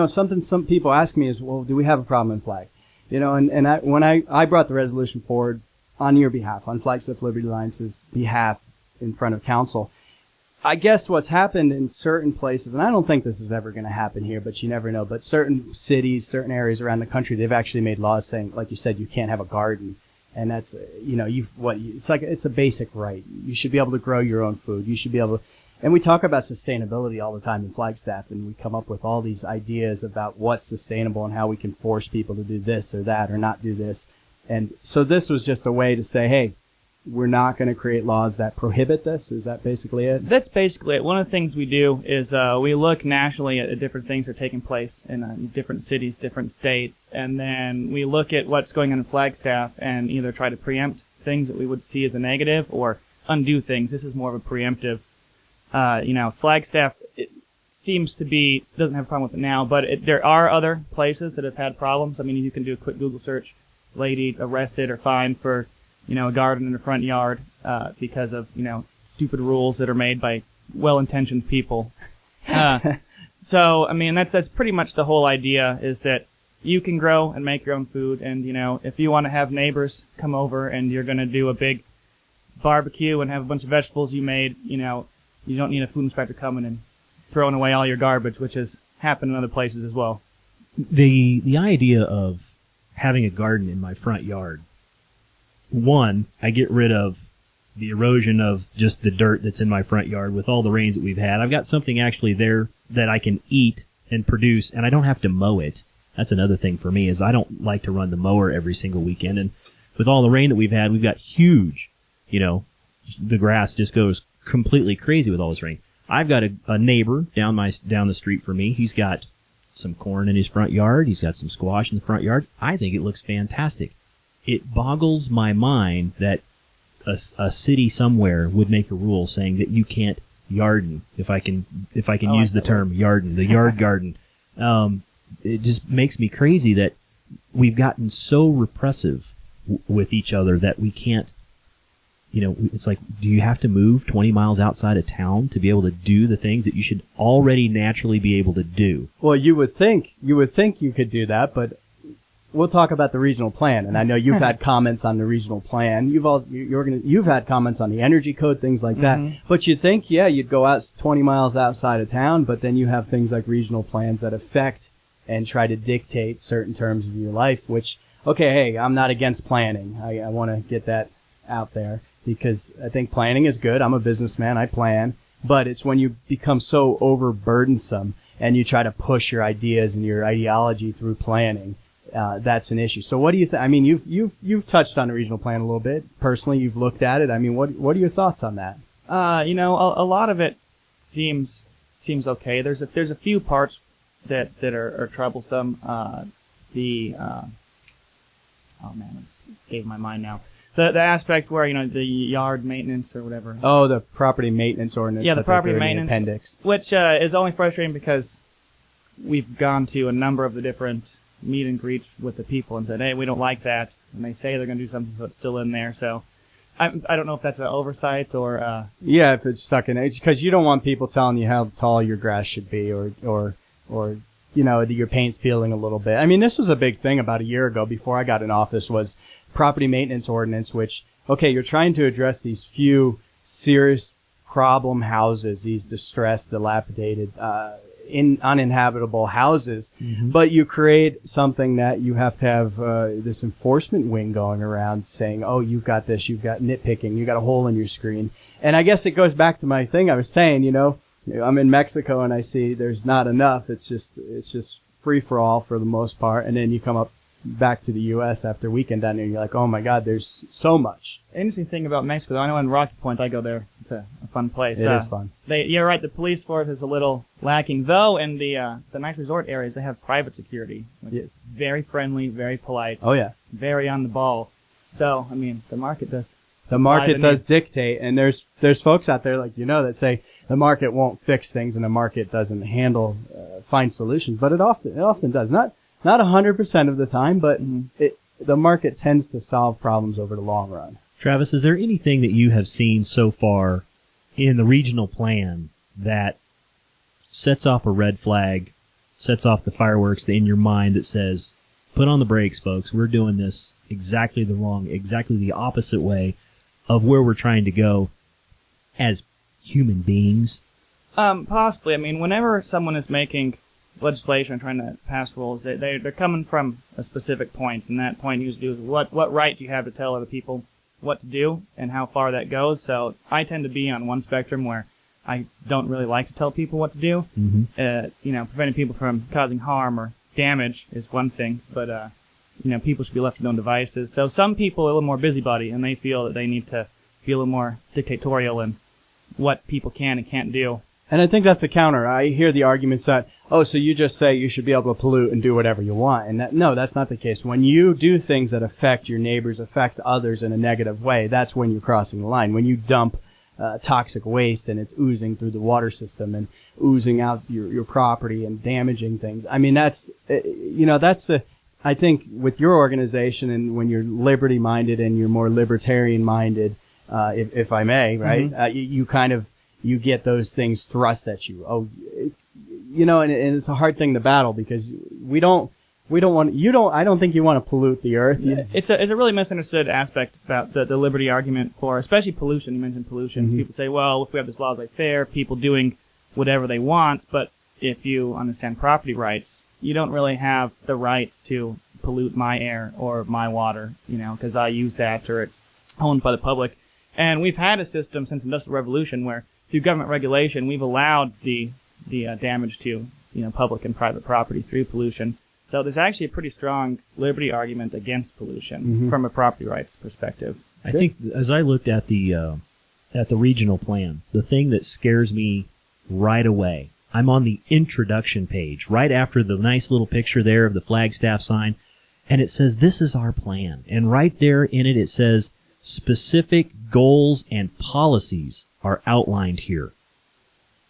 something some people ask me is, well, do we have a problem in Flag? When I brought the resolution forward on your behalf, on Flagstaff Liberty Alliance's behalf in front of council, I guess what's happened in certain places, and I don't think this is ever going to happen here, but you never know, but certain cities, certain areas around the country, they've actually made laws saying, like you said, you can't have a garden. And that's, it's a basic right. You should be able to grow your own food. You should be able to, and we talk about sustainability all the time in Flagstaff, and we come up with all these ideas about what's sustainable and how we can force people to do this or that or not do this. And so this was just a way to say, hey, we're not going to create laws that prohibit this. Is that basically it? That's basically it. One of the things we do is we look nationally at different things that are taking place in different cities, different states, and then we look at what's going on in Flagstaff and either try to preempt things that we would see as a negative or undo things. This is more of a preemptive. Flagstaff seems to doesn't have a problem with it now, but there are other places that have had problems. I mean, you can do a quick Google search, lady arrested or fined for a garden in the front yard, because of, stupid rules that are made by well-intentioned people. So, I mean, that's pretty much the whole idea, is that you can grow and make your own food, and, if you want to have neighbors come over and you're going to do a big barbecue and have a bunch of vegetables you made, you don't need a food inspector coming and throwing away all your garbage, which has happened in other places as well. The idea of having a garden in my front yard, one, I get rid of the erosion of just the dirt that's in my front yard with all the rains that we've had. I've got something actually there that I can eat and produce, and I don't have to mow it. That's another thing for me, is I don't like to run the mower every single weekend. And with all the rain that we've had, we've got huge, the grass just goes completely crazy with all this rain. I've got a neighbor down the street from me. He's got some corn in his front yard. He's got some squash in the front yard. I think it looks fantastic. It boggles my mind that a city somewhere would make a rule saying that you can't yarden, if I can use the term yarden, the yard garden. It just makes me crazy that we've gotten so repressive with each other that we can't, it's like, do you have to move 20 miles outside of town to be able to do the things that you should already naturally be able to do? Well, you would think you could do that, but we'll talk about the regional plan, and I know you've had comments on the regional plan. You've had comments on the energy code, things like that. But you'd think, you'd go out 20 miles outside of town, but then you have things like regional plans that affect and try to dictate certain terms of your life, which, okay, hey, I'm not against planning. I want to get that out there, because I think planning is good. I'm a businessman. I plan. But it's when you become so overburdensome and you try to push your ideas and your ideology through planning, that's an issue. So what do you think? I mean, you've touched on the regional plan a little bit. Personally, you've looked at it. I mean, what are your thoughts on that? A lot of it seems okay. There's a few parts that are troublesome. Oh man, it's escaped my mind now. The aspect where, the yard maintenance or whatever. Oh, the property maintenance ordinance. Yeah, the property maintenance appendix. Which is only frustrating because we've gone to a number of the different meet and greets with the people and said, hey, we don't like that. And they say they're going to do something, so it's still in there. So I don't know if that's an oversight or... Yeah, if it's stuck in it. Because you don't want people telling you how tall your grass should be or your paint's peeling a little bit. I mean, this was a big thing about a year ago before I got in office, was property maintenance ordinance, which, okay, you're trying to address these few serious problem houses, these distressed, dilapidated, uninhabitable houses, but you create something that you have to have this enforcement wing going around saying, oh, you've got this, you've got nitpicking, you got a hole in your screen. And I guess it goes back to my thing I was saying, I'm in Mexico and I see there's not enough. It's just free for all for the most part. And then you come up back to the U.S. after a weekend down there, and you're like, oh my God, there's so much. Interesting thing about Mexico, though, I know in Rocky Point, I go there. It's a fun place. It is fun. You're right, the police force is a little lacking, though. In the nice resort areas, they have private security, which is very friendly, very polite. Oh yeah, very on the ball. So, I mean, the market does. The market does dictate, and there's folks out there like that say the market won't fix things and the market doesn't find solutions, but it often does. Not 100% of the time, but the market tends to solve problems over the long run. Travis, is there anything that you have seen so far in the regional plan that sets off a red flag sets off the fireworks in your mind that says, put on the brakes, folks. We're doing this exactly the opposite way of where we're trying to go as human beings? Possibly. I mean, whenever someone is making legislation and trying to pass rules, they're coming from a specific point, and that point usually is what right do you have to tell other people what to do and how far that goes. So I tend to be on one spectrum where I don't really like to tell people what to do. Mm-hmm. Preventing people from causing harm or damage is one thing, but people should be left to their own devices. So some people are a little more busybody, and they feel that they need to be a little more dictatorial in what people can and can't do. And I think that's the counter. I hear the arguments that, so you just say you should be able to pollute and do whatever you want. And no, that's not the case. When you do things that affect your neighbors, affect others in a negative way, that's when you're crossing the line. When you dump toxic waste and it's oozing through the water system and oozing out your property and damaging things. I mean, that's I think with your organization and when you're liberty-minded and you're more libertarian-minded, if I may, right? Mm-hmm. You get those things thrust at you. And it's a hard thing to battle because I don't think you want to pollute the earth. It's a really misunderstood aspect about the liberty argument for, especially pollution. You mentioned pollution. Mm-hmm. People say, well, if we have this law laissez-faire, people doing whatever they want, but if you understand property rights, you don't really have the right to pollute my air or my water, because I use that or it's owned by the public. And we've had a system since the Industrial Revolution where through government regulation, we've allowed the damage to public and private property through pollution. So there's actually a pretty strong liberty argument against pollution from a property rights perspective. I think as I looked at the regional plan, the thing that scares me right away, I'm on the introduction page right after the nice little picture there of the Flagstaff sign, and it says, "This is our plan." And right there in it says, "Specific goals and policies are outlined here."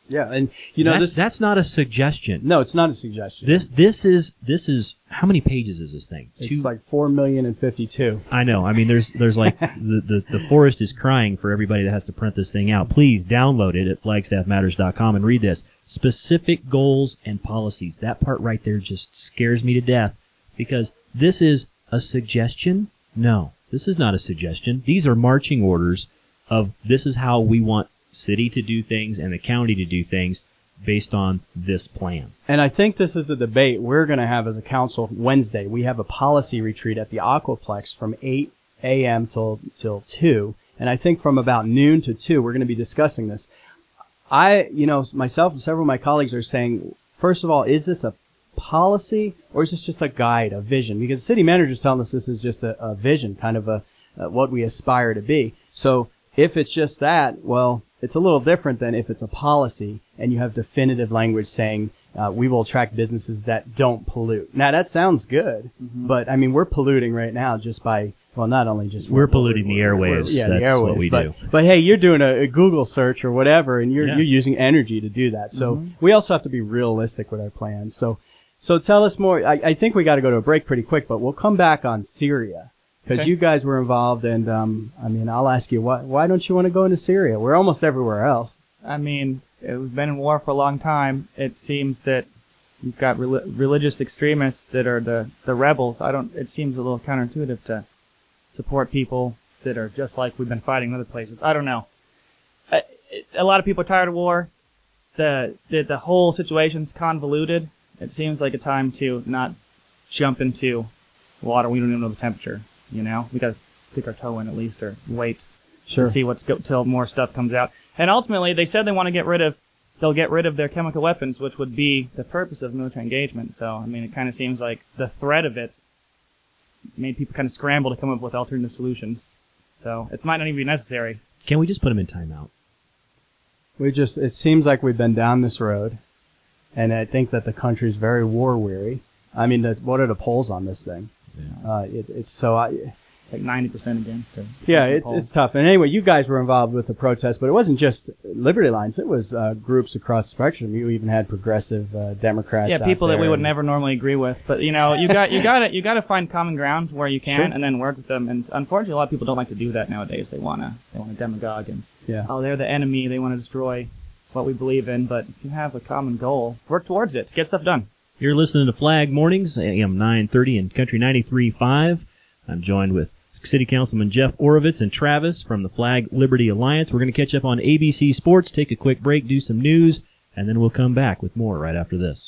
Yeah, and that's not a suggestion. No, it's not a suggestion. This is how many pages is this thing? It's like 4,052,000. I know. I mean, there's like the forest is crying for everybody that has to print this thing out. Please download it at flagstaffmatters.com and read this. Specific goals and policies. That part right there just scares me to death because this is a suggestion. No, this is not a suggestion. These are marching orders of this is how we want city to do things and the county to do things based on this plan. And I think this is the debate we're going to have as a council Wednesday. We have a policy retreat at the Aquaplex from 8 a.m. till 2. And I think from about noon to 2, we're going to be discussing this. Myself and several of my colleagues are saying, first of all, is this a policy or is this just a guide, a vision? Because the city manager is telling us this is just a vision, kind of what we aspire to be. So if it's just that, well, it's a little different than if it's a policy and you have definitive language saying we will attract businesses that don't pollute. Now, that sounds good, but, I mean, we're polluting right now just by, well, not only just... We're polluting the airwaves. Yeah, that's the airwaves, what we do. But, hey, you're doing a Google search or whatever, and you're using energy to do that. So we also have to be realistic with our plans. So tell us more. I think we got to go to a break pretty quick, but we'll come back on Syria. Because you guys were involved, and I'll ask you, why don't you want to go into Syria? We're almost everywhere else. I mean, we've been in war for a long time. It seems that you've got religious extremists that are the rebels. It seems a little counterintuitive to support people that are just like we've been fighting in other places. I don't know. A lot of people are tired of war. The whole situation's convoluted. It seems like a time to not jump into water. We don't even know the temperature. We got to stick our toe in at least, or wait to see till more stuff comes out. And ultimately, they said they'll get rid of their chemical weapons, which would be the purpose of military engagement. So, I mean, it kind of seems like the threat of it made people kind of scramble to come up with alternative solutions. So, it might not even be necessary. Can we just put them in timeout? It seems like we've been down this road, and I think that the country's very war weary. I mean, what are the polls on this thing? Yeah. It's like 90% again. It's tough. And anyway, you guys were involved with the protest, but it wasn't just Liberty Lines. It was groups across the spectrum. You even had progressive Democrats. Yeah, people that we would never normally agree with. But you got to find common ground where you can, and then work with them. And unfortunately, a lot of people don't like to do that nowadays. They want to demagogue and they're the enemy. They want to destroy what we believe in. But if you have a common goal, work towards it. Get stuff done. You're listening to Flag Mornings, AM 930 and Country 93.5. I'm joined with City Councilman Jeff Oravits and Travis from the Flag Liberty Alliance. We're going to catch up on ABC Sports, take a quick break, do some news, and then we'll come back with more right after this.